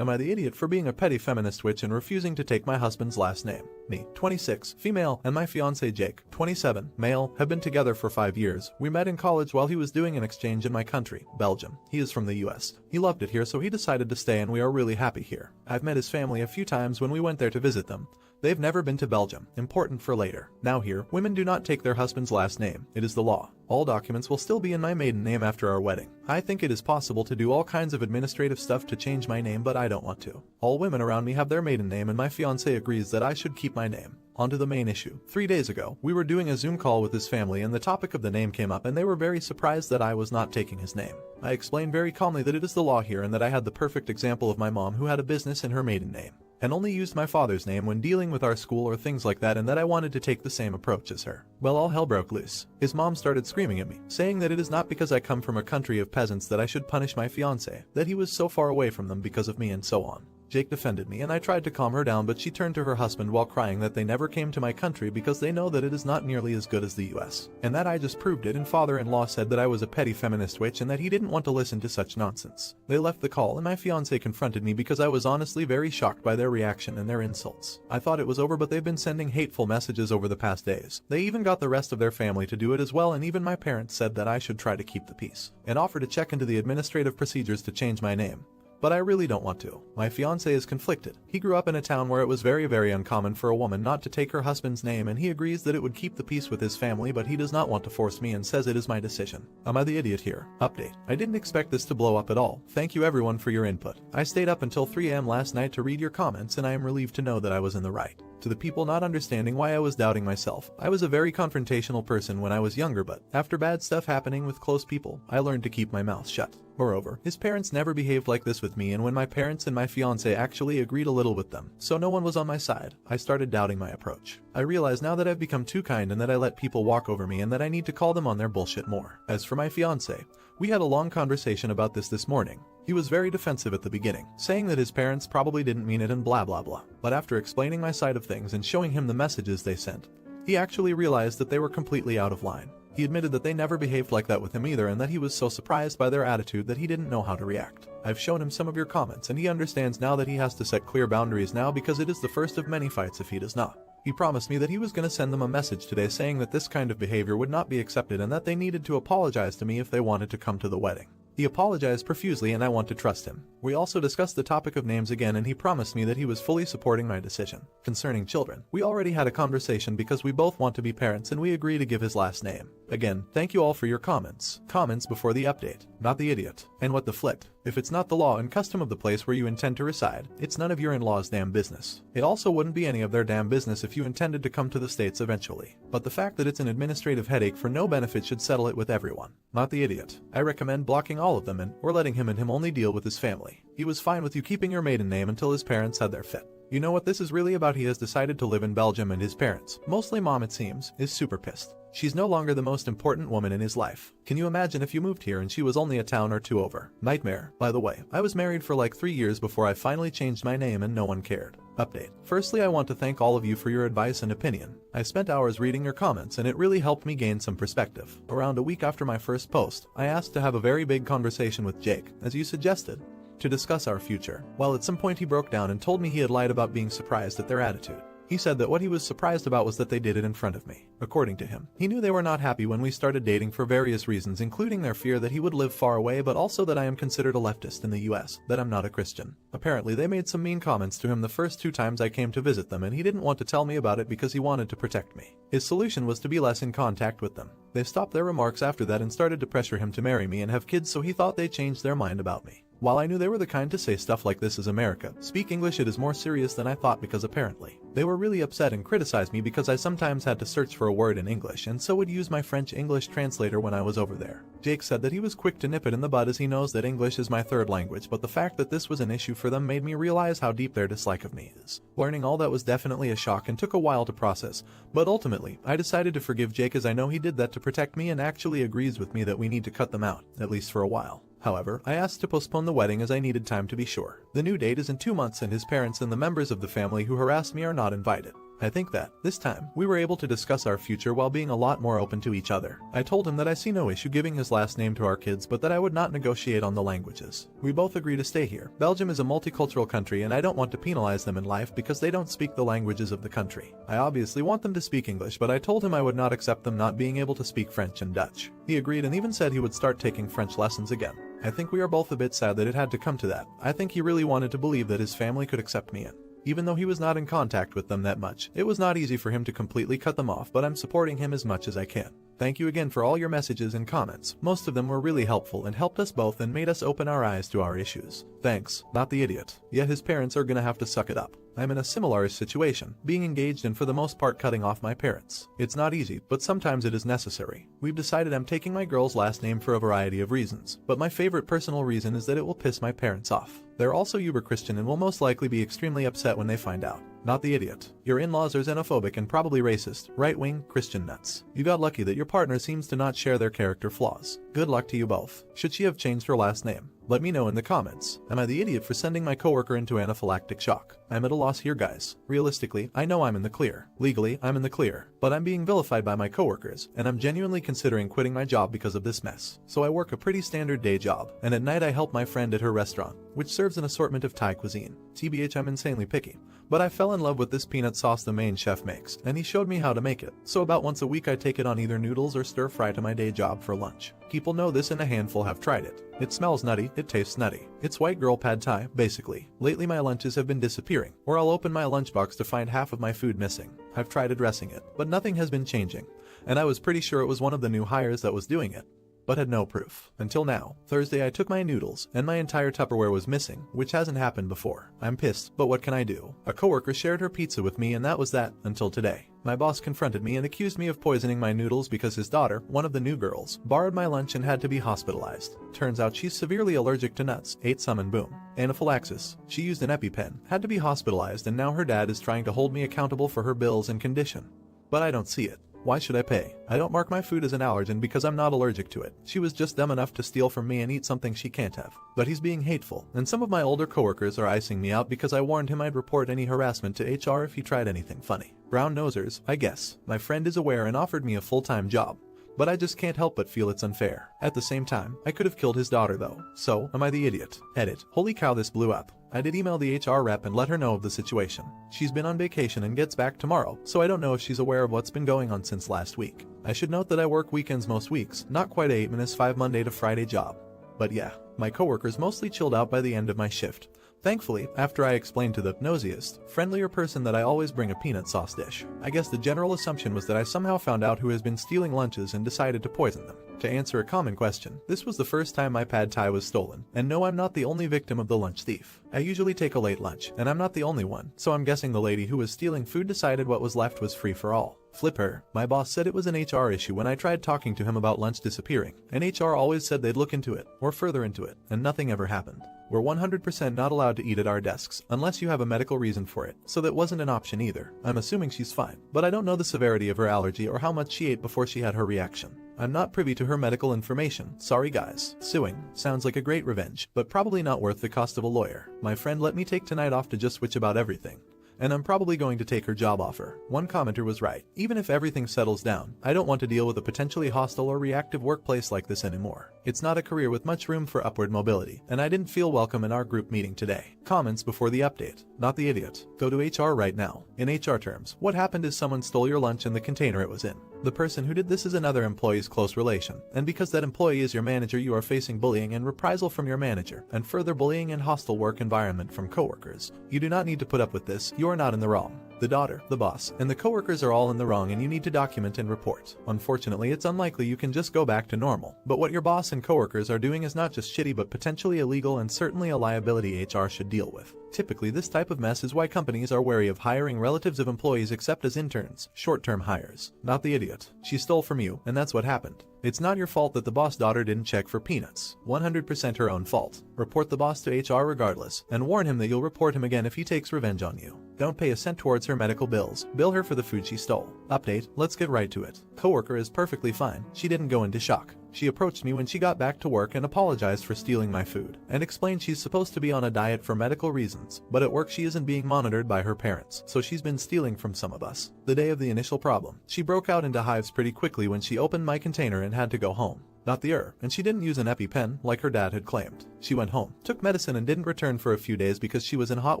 Am I the idiot for being a petty feminist witch and refusing to take my husband's last name? Me, 26, female, and my fiancé Jake, 27, male, have been together for 5 years. We met in college while he was doing an exchange in my country, Belgium. He is from the US. He loved it here, so he decided to stay, and we are really happy here. I've met his family a few times when we went there to visit them. They've never been to Belgium. Important for later. Now here, women do not take their husband's last name. It is the law. All documents will still be in my maiden name after our wedding. I think it is possible to do all kinds of administrative stuff to change my name, but I don't want to. All women around me have their maiden name, and my fiancé agrees that I should keep my name. On to the main issue. 3 days ago, we were doing a Zoom call with his family and the topic of the name came up, and they were very surprised that I was not taking his name. I explained very calmly that it is the law here and that I had the perfect example of my mom who had a business in her maiden name and only used my father's name when dealing with our school or things like that, and that I wanted to take the same approach as her. Well, all hell broke loose. His mom started screaming at me, saying that it is not because I come from a country of peasants that I should punish my fiancé, that he was so far away from them because of me, and so on. Jake defended me and I tried to calm her down, but she turned to her husband while crying that they never came to my country because they know that it is not nearly as good as the US, and that I just proved it, and father-in-law said that I was a petty feminist witch and that he didn't want to listen to such nonsense. They left the call and my fiancé confronted me because I was honestly very shocked by their reaction and their insults. I thought it was over, but they've been sending hateful messages over the past days. They even got the rest of their family to do it as well, and even my parents said that I should try to keep the peace and offer to check into the administrative procedures to change my name. But I really don't want to. My fiancé is conflicted. He grew up in a town where it was very uncommon for a woman not to take her husband's name, and he agrees that it would keep the peace with his family, but he does not want to force me and says it is my decision. Am I the idiot here? Update. I didn't expect this to blow up at all. Thank you everyone for your input. I stayed up until 3 AM last night to read your comments, and I am relieved to know that I was in the right. To the people not understanding why I was doubting myself, I was a very confrontational person when I was younger, but after bad stuff happening with close people, I learned to keep my mouth shut. Moreover, his parents never behaved like this with me, and when my parents and my fiancé actually agreed a little with them, so no one was on my side, I started doubting my approach. I realize now that I've become too kind and that I let people walk over me and that I need to call them on their bullshit more. As for my fiancé, we had a long conversation about this morning. He was very defensive at the beginning, saying that his parents probably didn't mean it and blah blah blah. But after explaining my side of things and showing him the messages they sent, he actually realized that they were completely out of line. He admitted that they never behaved like that with him either, and that he was so surprised by their attitude that he didn't know how to react. I've shown him some of your comments and he understands now that he has to set clear boundaries now, because it is the first of many fights if he does not. He promised me that he was going to send them a message today saying that this kind of behavior would not be accepted and that they needed to apologize to me if they wanted to come to the wedding. He apologized profusely and I want to trust him. We also discussed the topic of names again, and he promised me that he was fully supporting my decision. Concerning children, we already had a conversation because we both want to be parents and we agree to give his last name. Again, thank you all for your comments. Comments before the update. Not the idiot. And what the flipped. If it's not the law and custom of the place where you intend to reside, it's none of your in-laws' damn business. It also wouldn't be any of their damn business if you intended to come to the States eventually. But the fact that it's an administrative headache for no benefit should settle it with everyone. Not the idiot. I recommend blocking all of them or letting him and him only deal with his family. He was fine with you keeping your maiden name until his parents had their fit. You know what this is really about? He has decided to live in Belgium, and his parents, mostly mom it seems, is super pissed. She's no longer the most important woman in his life. Can you imagine if you moved here and she was only a town or two over? Nightmare. By the way, I was married for like 3 years before I finally changed my name and no one cared. Update. Firstly, I want to thank all of you for your advice and opinion. I spent hours reading your comments and it really helped me gain some perspective. Around a week after my first post, I asked to have a very big conversation with Jake, as you suggested, to discuss our future. Well, at some point he broke down and told me he had lied about being surprised at their attitude. He said that what he was surprised about was that they did it in front of me. According to him, he knew they were not happy when we started dating for various reasons, including their fear that he would live far away, but also that I am considered a leftist in the US, that I'm not a Christian. Apparently they made some mean comments to him the first 2 times I came to visit them, and he didn't want to tell me about it because he wanted to protect me. His solution was to be less in contact with them. They stopped their remarks after that and started to pressure him to marry me and have kids, so he thought they changed their mind about me. While I knew they were the kind to say stuff like this is America, speak English, it is more serious than I thought, because apparently they were really upset and criticized me because I sometimes had to search for a word in English and so would use my French-English translator when I was over there. Jake said that he was quick to nip it in the bud as he knows that English is my third language, but the fact that this was an issue for them made me realize how deep their dislike of me is. Learning all that was definitely a shock and took a while to process, but ultimately I decided to forgive Jake, as I know he did that to protect me and actually agrees with me that we need to cut them out, at least for a while. However, I asked to postpone the wedding as I needed time to be sure. The new date is in 2 months and his parents and the members of the family who harassed me are not invited. I think that, this time, we were able to discuss our future while being a lot more open to each other. I told him that I see no issue giving his last name to our kids, but that I would not negotiate on the languages. We both agree to stay here. Belgium is a multicultural country and I don't want to penalize them in life because they don't speak the languages of the country. I obviously want them to speak English, but I told him I would not accept them not being able to speak French and Dutch. He agreed and even said he would start taking French lessons again. I think we are both a bit sad that it had to come to that. I think he really wanted to believe that his family could accept me in. Even though he was not in contact with them that much, it was not easy for him to completely cut them off, but I'm supporting him as much as I can. Thank you again for all your messages and comments. Most of them were really helpful and helped us both and made us open our eyes to our issues. Thanks, not the idiot. Yet his parents are gonna have to suck it up. I'm in a similar situation, being engaged and for the most part cutting off my parents. It's not easy, but sometimes it is necessary. We've decided I'm taking my girl's last name for a variety of reasons, but my favorite personal reason is that it will piss my parents off. They're also uber Christian and will most likely be extremely upset when they find out. Not the idiot. Your in-laws are xenophobic and probably racist, right-wing, Christian nuts. You got lucky that your partner seems to not share their character flaws. Good luck to you both. Should she have changed her last name? Let me know in the comments. Am I the idiot for sending my coworker into anaphylactic shock? I'm at a loss here, guys. Realistically, I know I'm in the clear. Legally, I'm in the clear. But I'm being vilified by my coworkers, and I'm genuinely considering quitting my job because of this mess. So I work a pretty standard day job, and at night I help my friend at her restaurant, which serves an assortment of Thai cuisine. TBH, I'm insanely picky. But I fell in love with this peanut sauce the main chef makes, and he showed me how to make it. So about once a week I take it on either noodles or stir fry to my day job for lunch. People know this and a handful have tried it. It smells nutty, it tastes nutty. It's white girl pad thai, basically. Lately my lunches have been disappearing, or I'll open my lunchbox to find half of my food missing. I've tried addressing it, but nothing has been changing. And I was pretty sure it was one of the new hires that was doing it, but had no proof. Until now. Thursday I took my noodles, and my entire Tupperware was missing, which hasn't happened before. I'm pissed, but what can I do? A coworker shared her pizza with me and that was that, until today. My boss confronted me and accused me of poisoning my noodles because his daughter, one of the new girls, borrowed my lunch and had to be hospitalized. Turns out she's severely allergic to nuts, ate some and boom. Anaphylaxis. She used an EpiPen, had to be hospitalized, and now her dad is trying to hold me accountable for her bills and condition. But I don't see it. Why should I pay? I don't mark my food as an allergen because I'm not allergic to it. She was just dumb enough to steal from me and eat something she can't have. But he's being hateful, and some of my older coworkers are icing me out because I warned him I'd report any harassment to HR if he tried anything funny. Brown nosers, I guess. My friend is aware and offered me a full-time job. But I just can't help but feel it's unfair. At the same time, I could have killed his daughter though. So, am I the idiot? Edit. Holy cow, this blew up. I did email the HR rep and let her know of the situation. She's been on vacation and gets back tomorrow, so I don't know if she's aware of what's been going on since last week. I should note that I work weekends most weeks, not quite a 8-5 Monday to Friday job. But yeah, my coworkers mostly chilled out by the end of my shift. Thankfully, after I explained to the nosiest, friendlier person that I always bring a peanut sauce dish. I guess the general assumption was that I somehow found out who has been stealing lunches and decided to poison them. To answer a common question, this was the first time my pad thai was stolen, and no, I'm not the only victim of the lunch thief. I usually take a late lunch, and I'm not the only one, so I'm guessing the lady who was stealing food decided what was left was free for all. Flip her. My boss said it was an HR issue when I tried talking to him about lunch disappearing, and HR always said they'd look into it, or further into it, and nothing ever happened. We're 100% not allowed to eat at our desks, unless you have a medical reason for it, so that wasn't an option either. I'm assuming she's fine, but I don't know the severity of her allergy or how much she ate before she had her reaction. I'm not privy to her medical information, sorry guys. Suing sounds like a great revenge, but probably not worth the cost of a lawyer. My friend let me take tonight off to just switch about everything. And I'm probably going to take her job offer. One commenter was right. Even if everything settles down, I don't want to deal with a potentially hostile or reactive workplace like this anymore. It's not a career with much room for upward mobility, and I didn't feel welcome in our group meeting today. Comments before the update. Not the idiot. Go to HR right now. In HR terms, what happened is someone stole your lunch in the container it was in. The person who did this is another employee's close relation, and because that employee is your manager, you are facing bullying and reprisal from your manager, and further bullying and hostile work environment from coworkers. You do not need to put up with this, you are not in the wrong. The daughter, the boss, and the coworkers are all in the wrong and you need to document and report. Unfortunately, it's unlikely you can just go back to normal. But what your boss and coworkers are doing is not just shitty but potentially illegal and certainly a liability HR should deal with. Typically, this type of mess is why companies are wary of hiring relatives of employees except as interns, short-term hires. Not the idiot. She stole from you, and that's what happened. It's not your fault that the boss daughter didn't check for peanuts. 100% her own fault. Report the boss to HR regardless, and warn him that you'll report him again if he takes revenge on you. Don't pay a cent towards her medical bills. Bill her for the food she stole. Update, let's get right to it. Coworker is perfectly fine. She didn't go into shock. She approached me when she got back to work and apologized for stealing my food, and explained she's supposed to be on a diet for medical reasons, but at work she isn't being monitored by her parents, so she's been stealing from some of us. The day of the initial problem, she broke out into hives pretty quickly when she opened my container and had to go home. Not the and she didn't use an EpiPen like her dad had claimed. She went home, took medicine and didn't return for a few days because she was in hot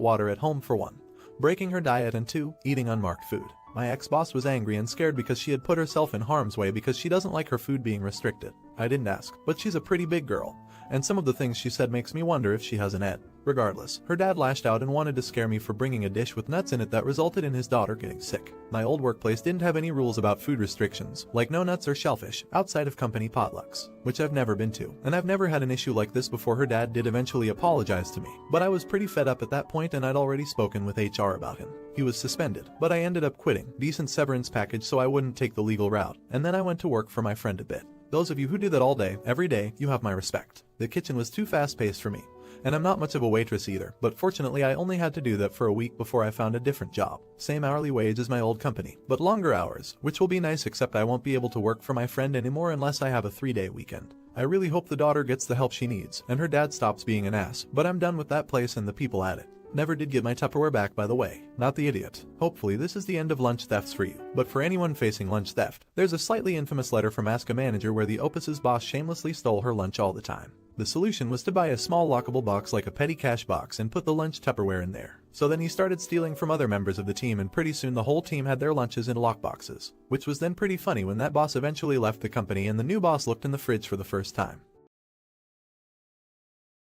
water at home for 1, breaking her diet, and 2, eating unmarked food. My ex-boss was angry and scared because she had put herself in harm's way because she doesn't like her food being restricted. I didn't ask, but she's a pretty big girl, and some of the things she said makes me wonder if she has an ed. Regardless, her dad lashed out and wanted to scare me for bringing a dish with nuts in it that resulted in his daughter getting sick. My old workplace didn't have any rules about food restrictions, like no nuts or shellfish, outside of company potlucks, which I've never been to, and I've never had an issue like this before. Her dad did eventually apologize to me, but I was pretty fed up at that point and I'd already spoken with HR about him. He was suspended, but I ended up quitting, decent severance package so I wouldn't take the legal route, and then I went to work for my friend a bit. Those of you who do that all day, every day, you have my respect. The kitchen was too fast-paced for me, and I'm not much of a waitress either, but fortunately I only had to do that for a week before I found a different job. Same hourly wage as my old company, but longer hours, which will be nice, except I won't be able to work for my friend anymore unless I have a 3-day weekend. I really hope the daughter gets the help she needs, and her dad stops being an ass, but I'm done with that place and the people at it. Never did get my Tupperware back, by the way. Not the idiot. Hopefully this is the end of lunch thefts for you. But for anyone facing lunch theft, there's a slightly infamous letter from Ask a Manager where the Opus's boss shamelessly stole her lunch all the time. The solution was to buy a small lockable box like a petty cash box and put the lunch Tupperware in there. So then he started stealing from other members of the team, and pretty soon the whole team had their lunches in lockboxes. Which was then pretty funny when that boss eventually left the company and the new boss looked in the fridge for the first time.